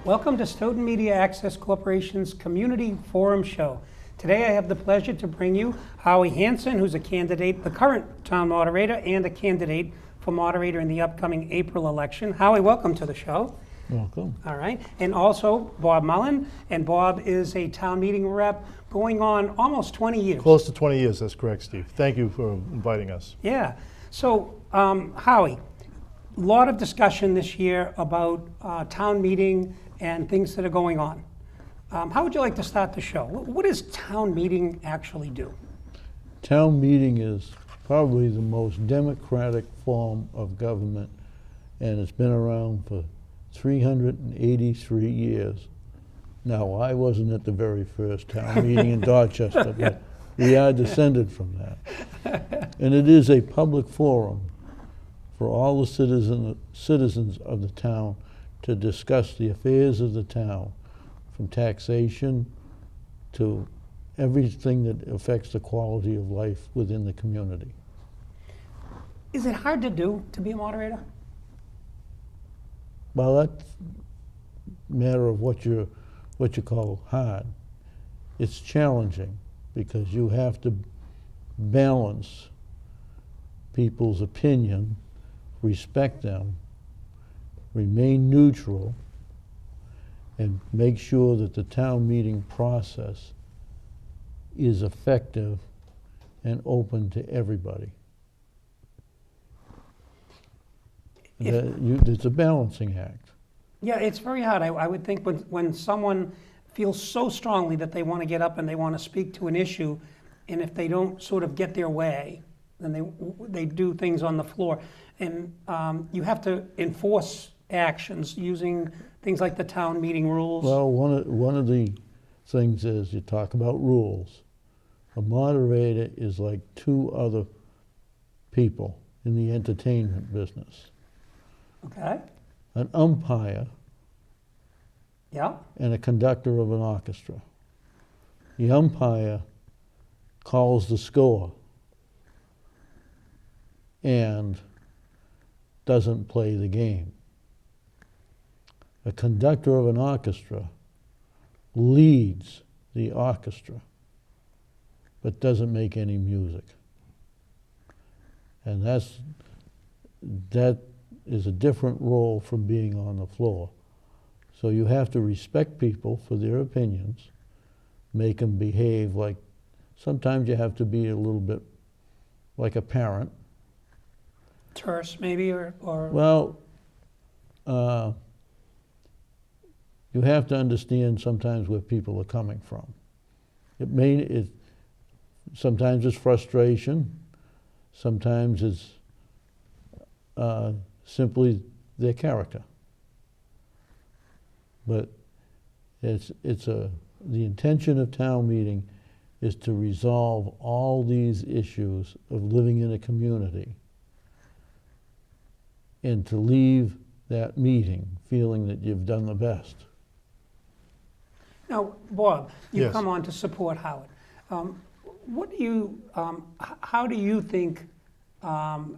Welcome to Stoughton Media Access Corporation's Community Forum Show. Today I have the pleasure to bring you Howard Hansen, who's a candidate, the current town moderator, and a candidate for moderator in the upcoming April election. Howie, welcome to the show. Welcome. All right. And also Bob Mullen, and Bob is a town meeting rep going on almost 20 years. Close to 20 years, that's correct, Steve. Thank you for inviting us. Yeah. So, Howie, a lot of discussion this year about town meeting and things that are going on. How would you like to start the show? What does town meeting actually do? Town meeting is probably the most democratic form of government, and it's been around for 383 years. Now, I wasn't at the very first town meeting in Dorchester, but we are descended from that. And it is a public forum for all the citizens of the town to discuss the affairs of the town, from taxation to everything that affects the quality of life within the community. Is it hard to do to be a moderator? Well, that's a matter of what you call hard. It's challenging because you have to balance people's opinion, respect them, remain neutral, and make sure that the town meeting process is effective and open to everybody. It's a balancing act. Yeah, it's very hard. I would think when someone feels so strongly that they want to get up and they want to speak to an issue, and if they don't sort of get their way, then they do things on the floor. And you have to enforce actions using things like the town meeting rules. Well, one of the things is you talk about rules. A moderator is like two other people in the entertainment business. Okay. An umpire Yeah. and a conductor of an orchestra. The umpire calls the score and doesn't play the game. A conductor of an orchestra leads the orchestra but doesn't make any music. And that is a different role from being on the floor. So you have to respect people for their opinions, make them behave like, sometimes you have to be a little bit like a parent. Terse, maybe, or Well, you have to understand sometimes where people are coming from. Sometimes it's frustration, sometimes it's simply their character. But the intention of town meeting is to resolve all these issues of living in a community and to leave that meeting feeling that you've done the best. Now, Bob, you Yes. come on to support Howard. How do you think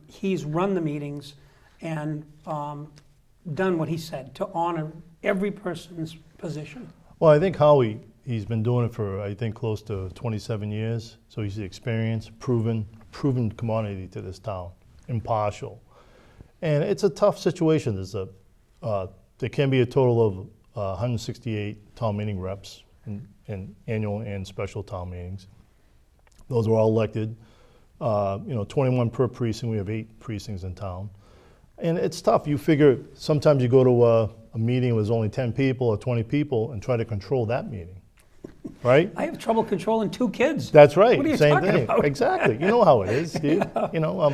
he's run the meetings and done what he said to honor every person's position? Well, I think Howie, he's been doing it for, I think, close to 27 years. So he's experienced, proven commodity to this town, impartial. And it's a tough situation. There can be a total of 168 town meeting reps in annual and special town meetings. Those are all elected. 21 per precinct. We have 8 precincts in town. And it's tough. You figure sometimes you go to a meeting with only 10 people or 20 people and try to control that meeting, right? I have trouble controlling 2 kids. That's right. What are you Same talking thing. about? Exactly. You know how it is, Steve. Yeah.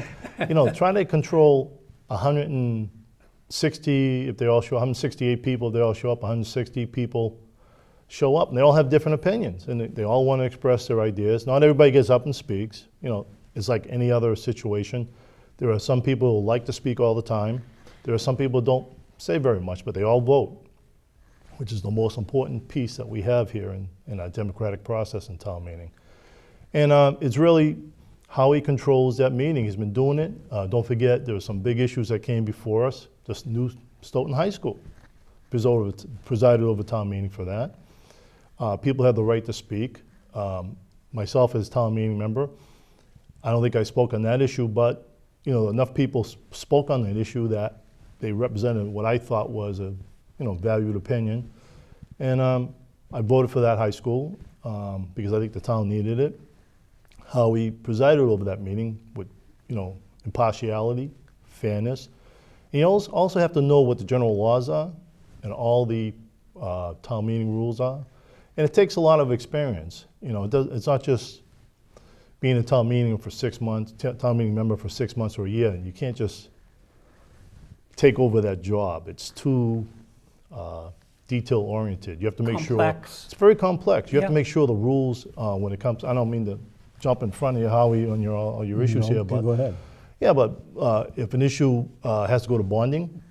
Trying to control 160, if they all show 168 people, they all show up, 160 people show up, and they all have different opinions, and they all want to express their ideas. Not everybody gets up and speaks. It's like any other situation. There are some people who like to speak all the time. There are some people who don't say very much, but they all vote, which is the most important piece that we have here in our democratic process in town meeting. And it's really how he controls that meeting. He's been doing it. Don't forget, there were some big issues that came before us. This new Stoughton High School. presided over town meeting for that. People have the right to speak. Myself as town meeting member, I don't think I spoke on that issue, but enough people spoke on that issue that they represented what I thought was a valued opinion. And I voted for that high school because I think the town needed it. How we presided over that meeting with impartiality, fairness. And you also have to know what the general laws are and all the town meeting rules are. And it takes a lot of experience. It's not just being a town meeting for 6 months, town meeting member for 6 months or a year. You can't just take over that job. It's too detail oriented. You have to make sure it's very complex. You have to make sure the rules when it comes. I don't mean to jump in front of you, Howie, on all your issues here, but go ahead. Yeah, but if an issue has to go to bonding,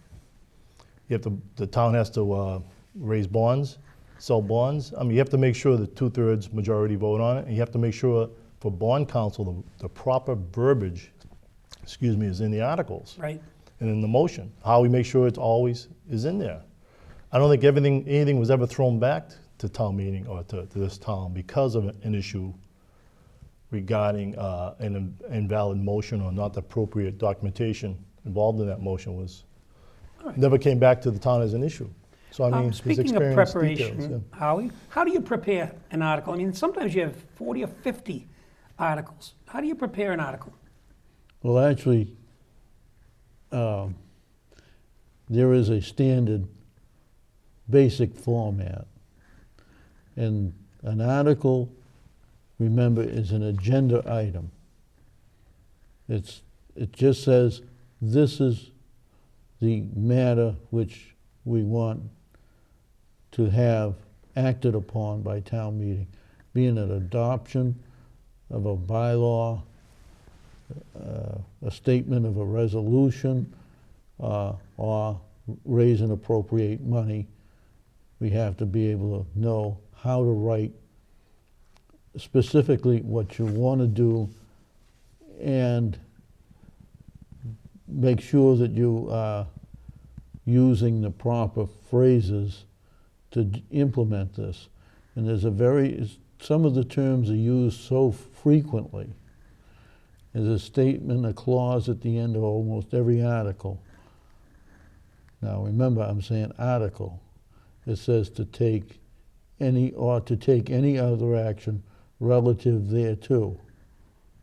the town has to raise bonds, sell bonds. I mean, you have to make sure that 2/3 majority vote on it, and you have to make sure for bond counsel the proper verbiage, is in the articles. Right. And in the motion. How we make sure it always is in there. I don't think anything was ever thrown back to town meeting or to this town because of an issue regarding an invalid motion or not the appropriate documentation involved in that motion never came back to the town as an issue. So I mean, speaking of preparation, Howie, how do you prepare an article? I mean, sometimes you have 40 or 50 articles. How do you prepare an article? Well, actually, there is a standard basic format. And an article, remember, is an agenda item. It just says, this is the matter which we want to have acted upon by town meeting, being an adoption of a bylaw, a statement of a resolution, or raise and appropriate money. We have to be able to know how to write specifically what you want to do and make sure that you are using the proper phrases to implement this. And there's some of the terms are used so frequently. There's a statement, a clause at the end of almost every article. Now remember, I'm saying article. It says to take any other action relative thereto.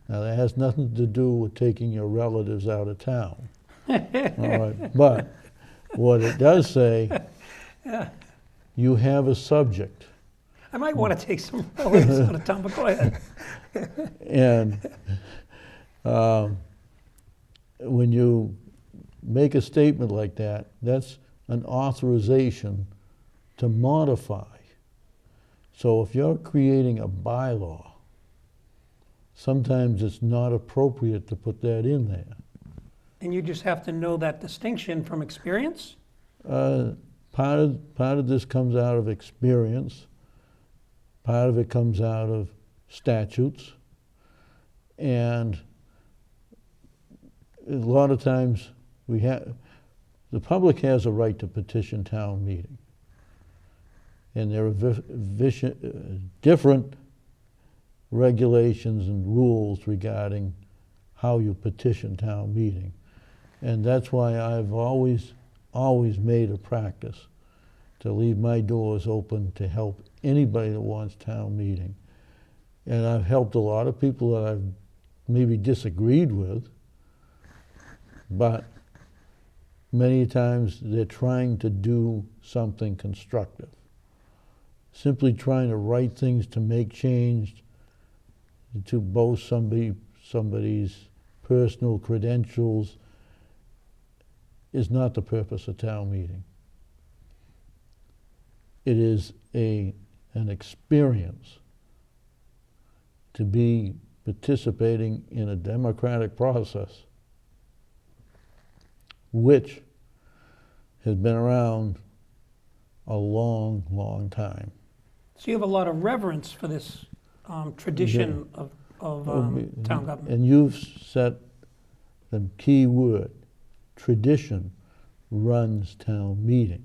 Now that has nothing to do with taking your relatives out of town. All right, but what it does say, you have a subject. I might want to take some relatives out of town, but go ahead. And when you make a statement like that, that's an authorization to modify. So if you're creating a bylaw, sometimes it's not appropriate to put that in there. And you just have to know that distinction from experience? Part of this comes out of experience. Part of it comes out of statutes. And a lot of times the public has a right to petition town meeting. And there are different regulations and rules regarding how you petition town meeting. And that's why I've always made a practice to leave my doors open to help anybody that wants town meeting. And I've helped a lot of people that I've maybe disagreed with, but many times they're trying to do something constructive. Simply trying to write things to make change, to boast somebody's personal credentials is not the purpose of town meeting. It is an experience to be participating in a democratic process which has been around a long, long time. So you have a lot of reverence for this tradition of town government. And you've set the key word, tradition runs town meeting.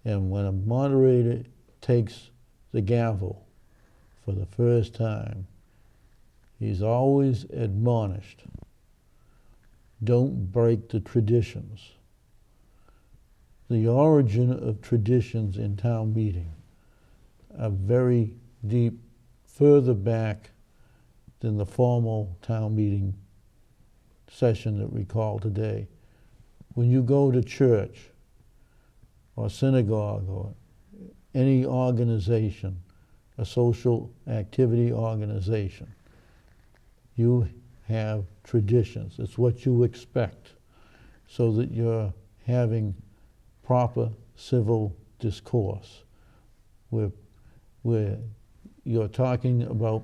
And when a moderator takes the gavel for the first time, he's always admonished, don't break the traditions. The origin of traditions in town meeting are very deep, further back than the formal town meeting session that we call today. When you go to church or synagogue or any organization, a social activity organization, you have traditions. It's what you expect so that you're having proper civil discourse where you're talking about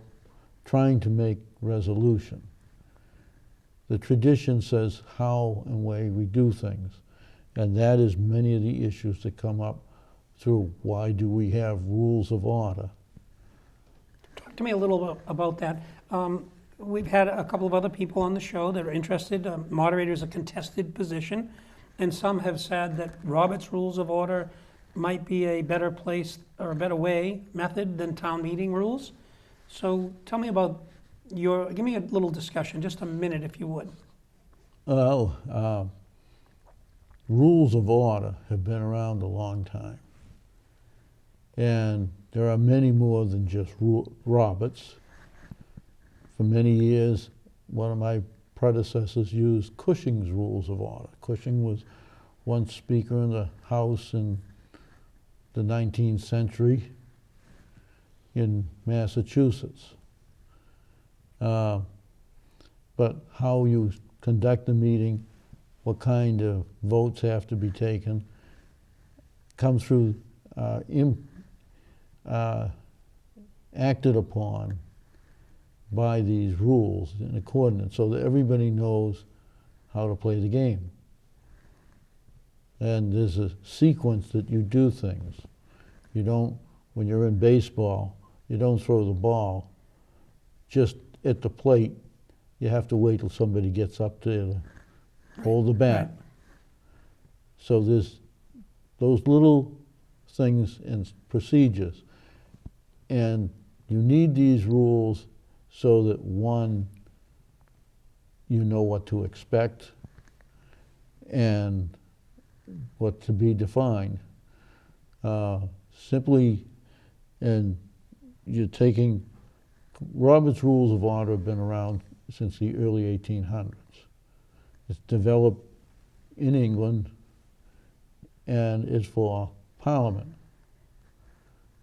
trying to make resolution. The tradition says how and way we do things, and that is many of the issues that come up through why do we have rules of order. Talk to me a little bit about that. We've had a couple of other people on the show that are interested. Moderator is a contested position, and some have said that Robert's Rules of Order might be a better place or a better method than town meeting rules. So tell me about give me a little discussion, just a minute if you would. Well, rules of order have been around a long time. And there are many more than just Roberts. For many years, one of my predecessors used Cushing's Rules of Order. Cushing was once Speaker in the House in the 19th century in Massachusetts. But how you conduct a meeting, what kind of votes have to be taken, comes through acted upon by these rules in accordance so that everybody knows how to play the game. And there's a sequence that you do things. You don't, when you're in baseball, you don't throw the ball just at the plate. You have to wait till somebody gets up there to hold the bat. Right. So there's those little things and procedures. And you need these rules so that, one, you know what to expect and what to be defined. Simply, and you're taking, Robert's Rules of Order have been around since the early 1800s. It's developed in England and it's for Parliament.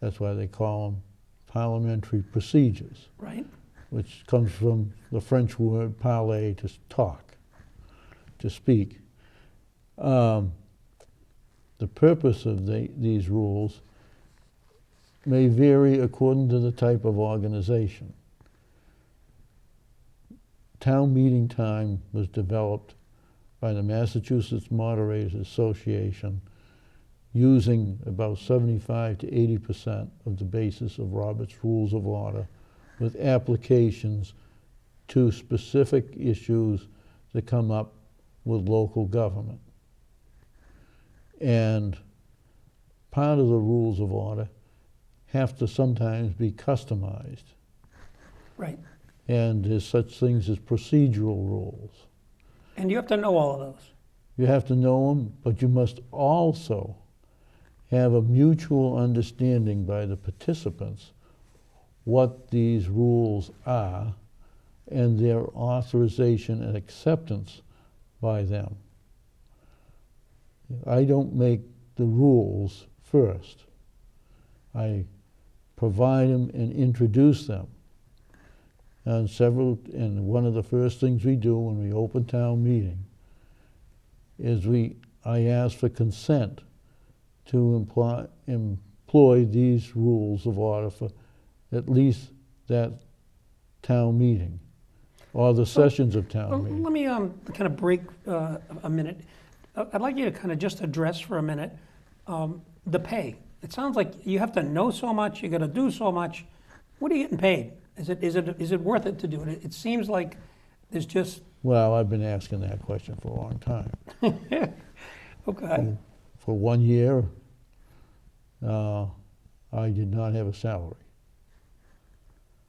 That's why they call them parliamentary procedures. Right. Which comes from the French word parler, to talk, to speak. The purpose of these rules may vary according to the type of organization. Town meeting time was developed by the Massachusetts Moderators Association using about 75 to 80% of the basis of Robert's Rules of Order, with applications to specific issues that come up with local government. And part of the rules of order have to sometimes be customized. Right. And there's such things as procedural rules. And you have to know all of those. You have to know them, but you must also have a mutual understanding by the participants what these rules are and their authorization and acceptance by them. I don't make the rules first. I provide them and introduce them. And one of the first things we do when we open town meeting is I ask for consent to employ these rules of order for at least that town meeting or the sessions of town meeting. Let me kind of break a minute. I'd like you to kind of just address for a minute the pay. It sounds like you have to know so much, you got to do so much. What are you getting paid? Is it worth it to do it? It seems like there's just... Well, I've been asking that question for a long time. Okay. For 1 year, I did not have a salary.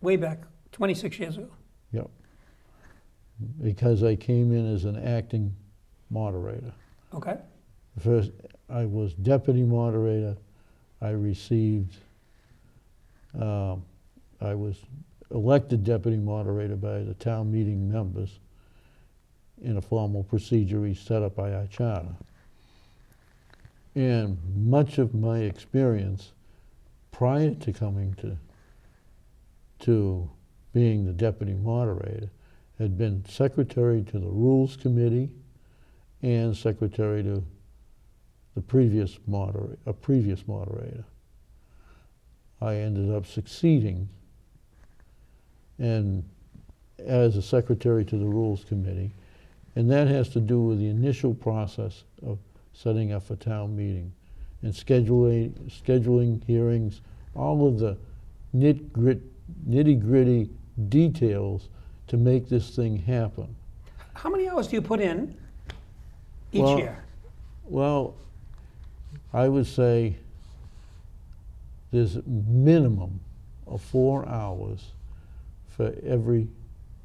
Way back, 26 years ago. Yep. Because I came in as an acting moderator. Okay. First, I was deputy moderator. I received, I was elected deputy moderator by the town meeting members in a formal procedure set up by our charter. And much of my experience prior to coming to being the deputy moderator had been secretary to the Rules Committee and secretary to the previous moderator. I ended up succeeding and as a secretary to the Rules Committee, and that has to do with the initial process of setting up a town meeting and scheduling hearings, all of the nitty-gritty details to make this thing happen. How many hours do you put in each Well, year? Well, I would say there's a minimum of 4 hours for every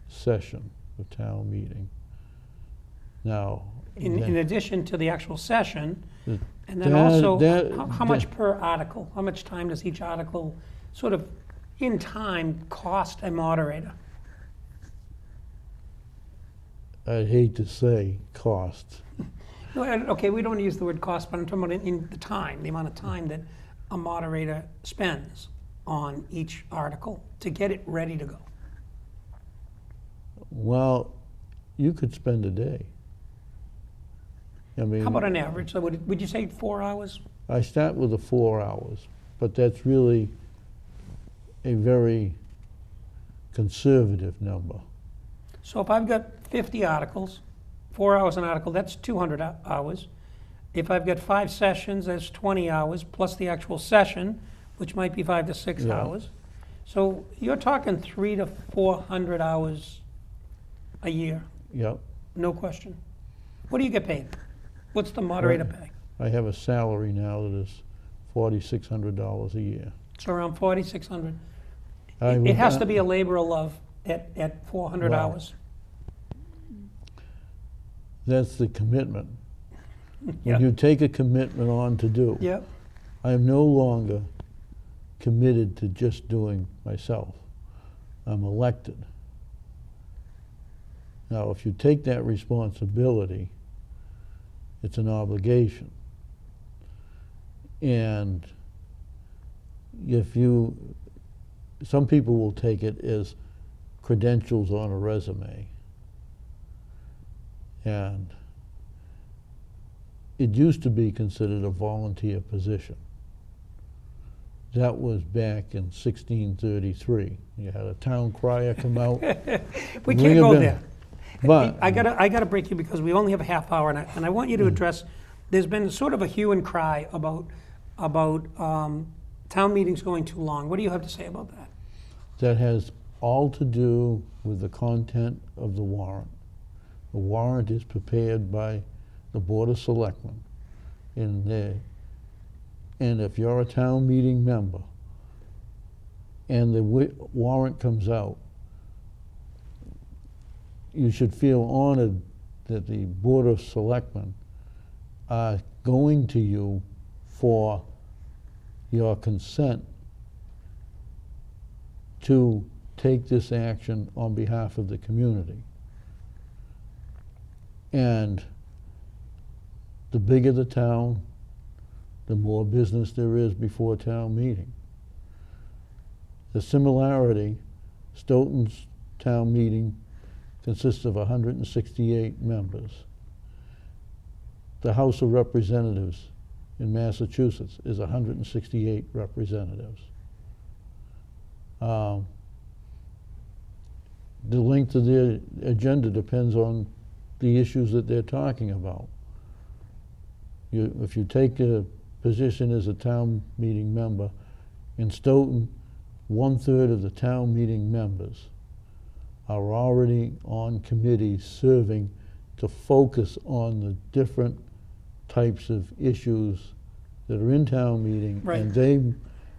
session of town meeting. Now, In addition to the actual session, the- and then that- also, that- how much per article? How much time does each article, sort of, in time, cost a moderator? I'd hate to say cost. No, okay, we don't use the word cost, but I'm talking about in the time, the amount of time that a moderator spends on each article to get it ready to go. Well, you could spend a day. I mean, How about an average? So would you say 4 hours? I start with the 4 hours, but that's really a very conservative number. So if I've got 50 articles, 4 hours an article, that's 200 hours. If I've got 5 sessions, that's 20 hours, plus the actual session, which might be 5 to 6 Yeah. hours. So you're talking 300 to 400 hours a year, Yep. no question. What do you get paid? What's the moderator pay? I have a salary now that is $4,600 a year. So around 4,600. I It would- has to be a labor of love at 400 Well, hours. That's the commitment. Yeah. When you take a commitment on to do, Yep. I am no longer committed to just doing myself. I'm elected. Now, if you take that responsibility, it's an obligation. And some people will take it as credentials on a resume. And it used to be considered a volunteer position. That was back in 1633. You had a town crier come out. We ring can't a go bell. there. But I gotta break you because we only have a half hour, and I want you to address. There's been sort of a hue and cry about town meetings going too long. What do you have to say about that? that has all to do with the content of the warrant. The warrant is prepared by the Board of Selectmen. And if you're a town meeting member and the warrant comes out, you should feel honored that the Board of Selectmen are going to you for your consent to take this action on behalf of the community. And the bigger the town, the more business there is before town meeting. The similarity, Stoughton's town meeting consists of 168 members. The House of Representatives in Massachusetts is 168 representatives. The length of their agenda depends on the issues that they're talking about. If you take a position as a town meeting member, in Stoughton, 1/3 of the town meeting members are already on committees serving to focus on the different types of issues that are in town meeting, Right. and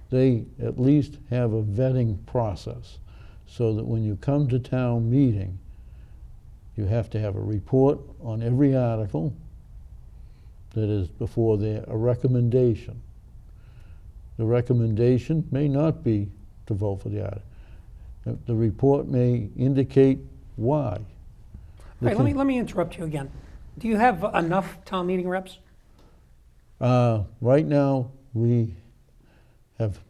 they at least have a vetting process, so that when you come to town meeting, you have to have a report on every article that is before there, a recommendation. The recommendation may not be to vote for the article. The report may indicate why. Right, let me interrupt you again. Do you have enough town meeting reps? Right now, we've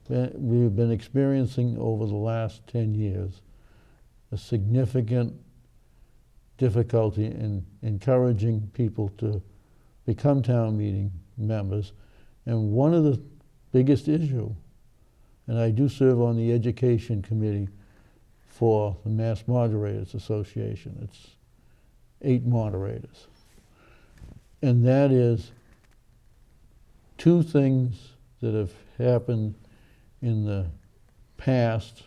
been experiencing over the last 10 years a significant difficulty in encouraging people to become town meeting members. And one of the biggest issue, and I do serve on the education committee for the Mass Moderators Association. It's 8 moderators. And that is 2 things that have happened in the past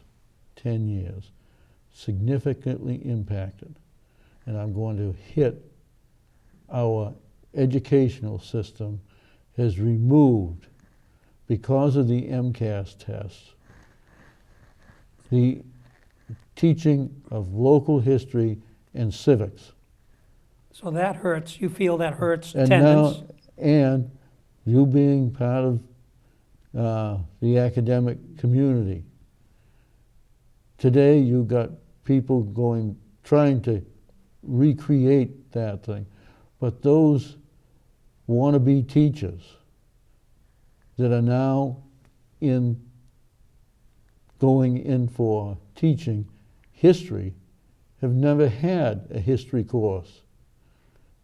10 years significantly impacted. And I'm going to hit our educational system has removed, because of the MCAS test, the teaching of local history and civics. So that hurts, you feel that hurts And attendance? now, and you being part of the academic community, today you got people trying to recreate that thing, but those wannabe teachers that are now going in for teaching history have never had a history course,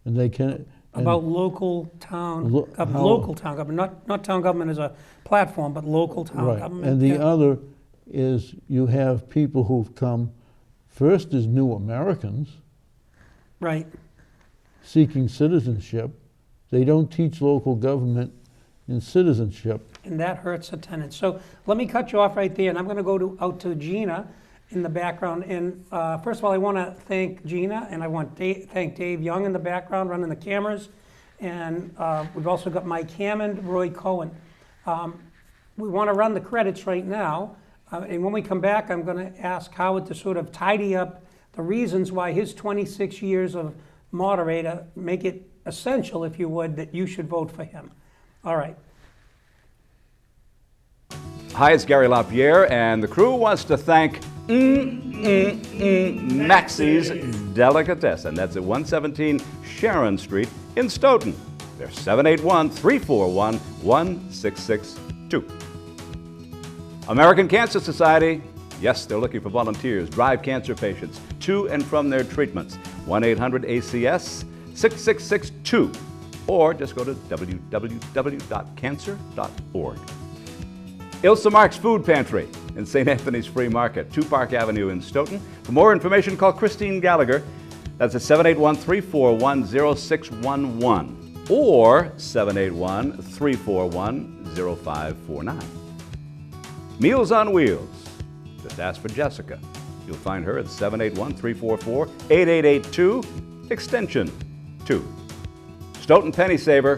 and they can About local town, how- local town government, not town government as a platform, but local town right. government. And the yeah. other is you have people who've come first as new Americans Right, seeking citizenship. They don't teach local government in citizenship. and that hurts attendance. So let me cut you off right there, and I'm gonna go out to Gina in the background. And first of all, I wanna thank Gina, and I want to thank Dave Young in the background running the cameras. And we've also got Mike Hammond, Roy Cohen. We wanna run the credits right now. And when we come back, I'm gonna ask Howard to sort of tidy up the reasons why his 26 years of moderator make it essential, if you would, that you should vote for him. All right. Hi, it's Gary LaPierre, and the crew wants to thank Maxie's Delicatessen. That's at 117 Sharon Street in Stoughton. They're 781-341-1662. American Cancer Society, yes, they're looking for volunteers. Drive cancer patients to and from their treatments. 1-800-ACS-6662, or just go to www.cancer.org. Ilsa Mark's Food Pantry in St. Anthony's Free Market, 2 Park Avenue in Stoughton. For more information, call Christine Gallagher. That's at 781-341-0611 or 781-341-0549. Meals on Wheels. Just ask for Jessica. You'll find her at 781-344-8882, extension 2. Stoughton Penny Saver.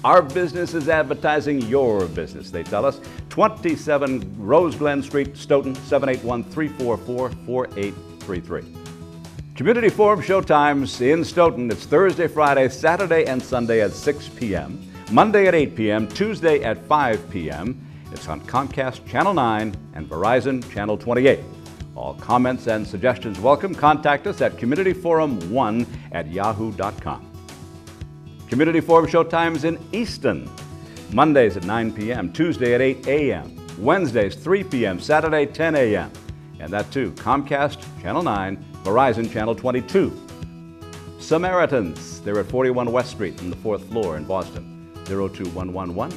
Our business is advertising your business, they tell us. 27 Rose Glen Street, Stoughton, 781-344-4833. Community Forum showtimes in Stoughton. It's Thursday, Friday, Saturday, and Sunday at 6 p.m., Monday at 8 p.m., Tuesday at 5 p.m. It's on Comcast Channel 9 and Verizon Channel 28. All comments and suggestions welcome. Contact us at communityforum1@yahoo.com. Community Forum showtimes in Easton. Mondays at 9 p.m., Tuesday at 8 a.m., Wednesdays 3 p.m., Saturday 10 a.m. And that too, Comcast Channel 9, Verizon Channel 22. Samaritans, they're at 41 West Street on the 4th floor in Boston, 02111.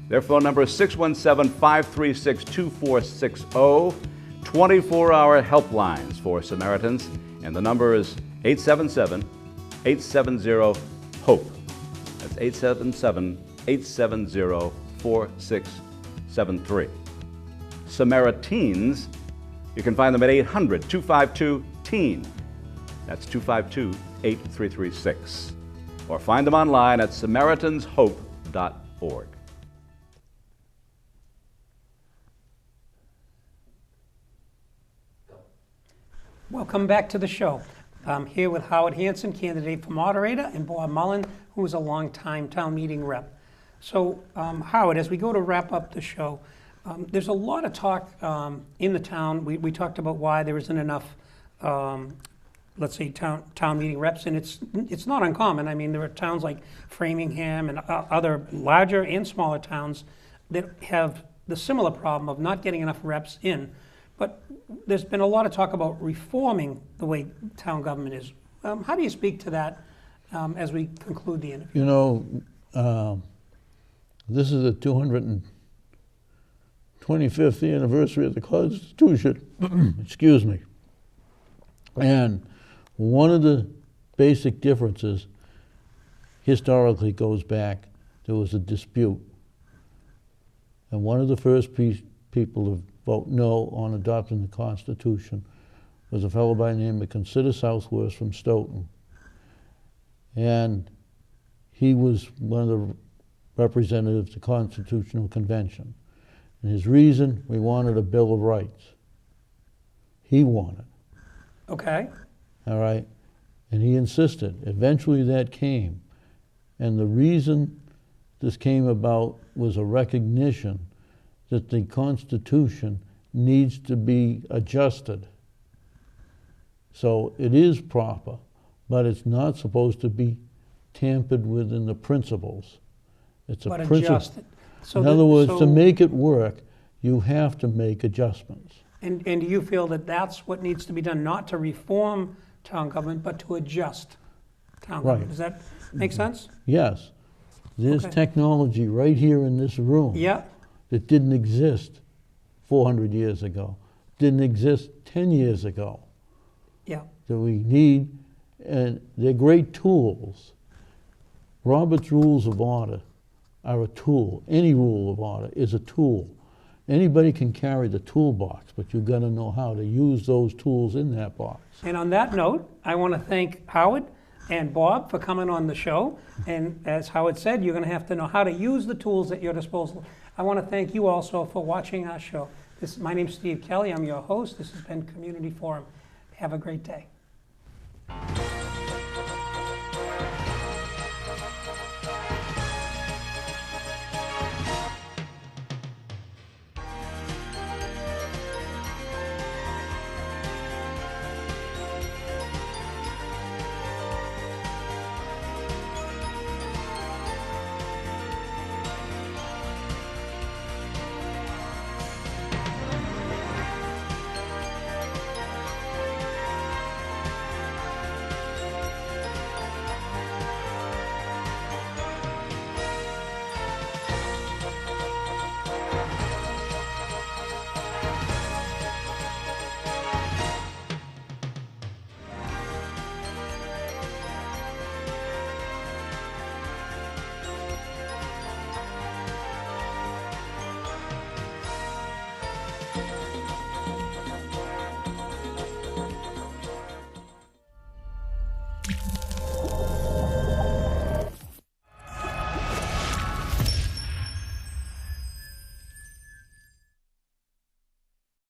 Their phone number is 617-536-2460. 24-hour helplines for Samaritans, and the number is 877-870-HOPE. That's 877-870-4673. Samaritans, you can find them at 800-252-TEEN. That's 252-8336. Or find them online at SamaritansHope.org. Welcome back to the show. I'm here with Howard Hansen, candidate for moderator, and Bob Mullen, who is a longtime town meeting rep. So, Howard, as we go to wrap up the show, there's a lot of talk in the town. We talked about why there isn't enough, let's say, town meeting reps, and it's not uncommon. I mean, there are towns like Framingham and other larger and smaller towns that have the similar problem of not getting enough reps in. But there's been a lot of talk about reforming the way town government is. How do you speak to that as we conclude the interview? You know, this is the 225th anniversary of the Constitution. Excuse me. And one of the basic differences historically goes back, there was a dispute. And one of the first people to vote no on adopting the Constitution was a fellow by the name of Consider Southworth from Stoughton. And he was one of the representatives of the Constitutional Convention. And his reason, we wanted a Bill of Rights. He wanted. Okay. All right? And he insisted. Eventually that came. And the reason this came about was a recognition that the Constitution needs to be adjusted. So it is proper, but it's not supposed to be tampered with in the principles. It's a But principle. adjusted. So In other words, to make it work, you have to make adjustments. And do you feel that that's what needs to be done, not to reform town government, but to adjust town government? Right. Does that make sense? Yes, there's Okay. technology right here in this room Yeah. that didn't exist 400 years ago, didn't exist 10 years ago, Yeah. that we need, and they're great tools. Robert's Rules of Order are a tool. Any rule of order is a tool. Anybody can carry the toolbox, but you've got to know how to use those tools in that box. And on that note, I want to thank Howard and Bob for coming on the show. And as Howard said, you're going to have to know how to use the tools at your disposal. I want to thank you also for watching our show. My name's Steve Kelly. I'm your host. This has been Community Forum. Have a great day.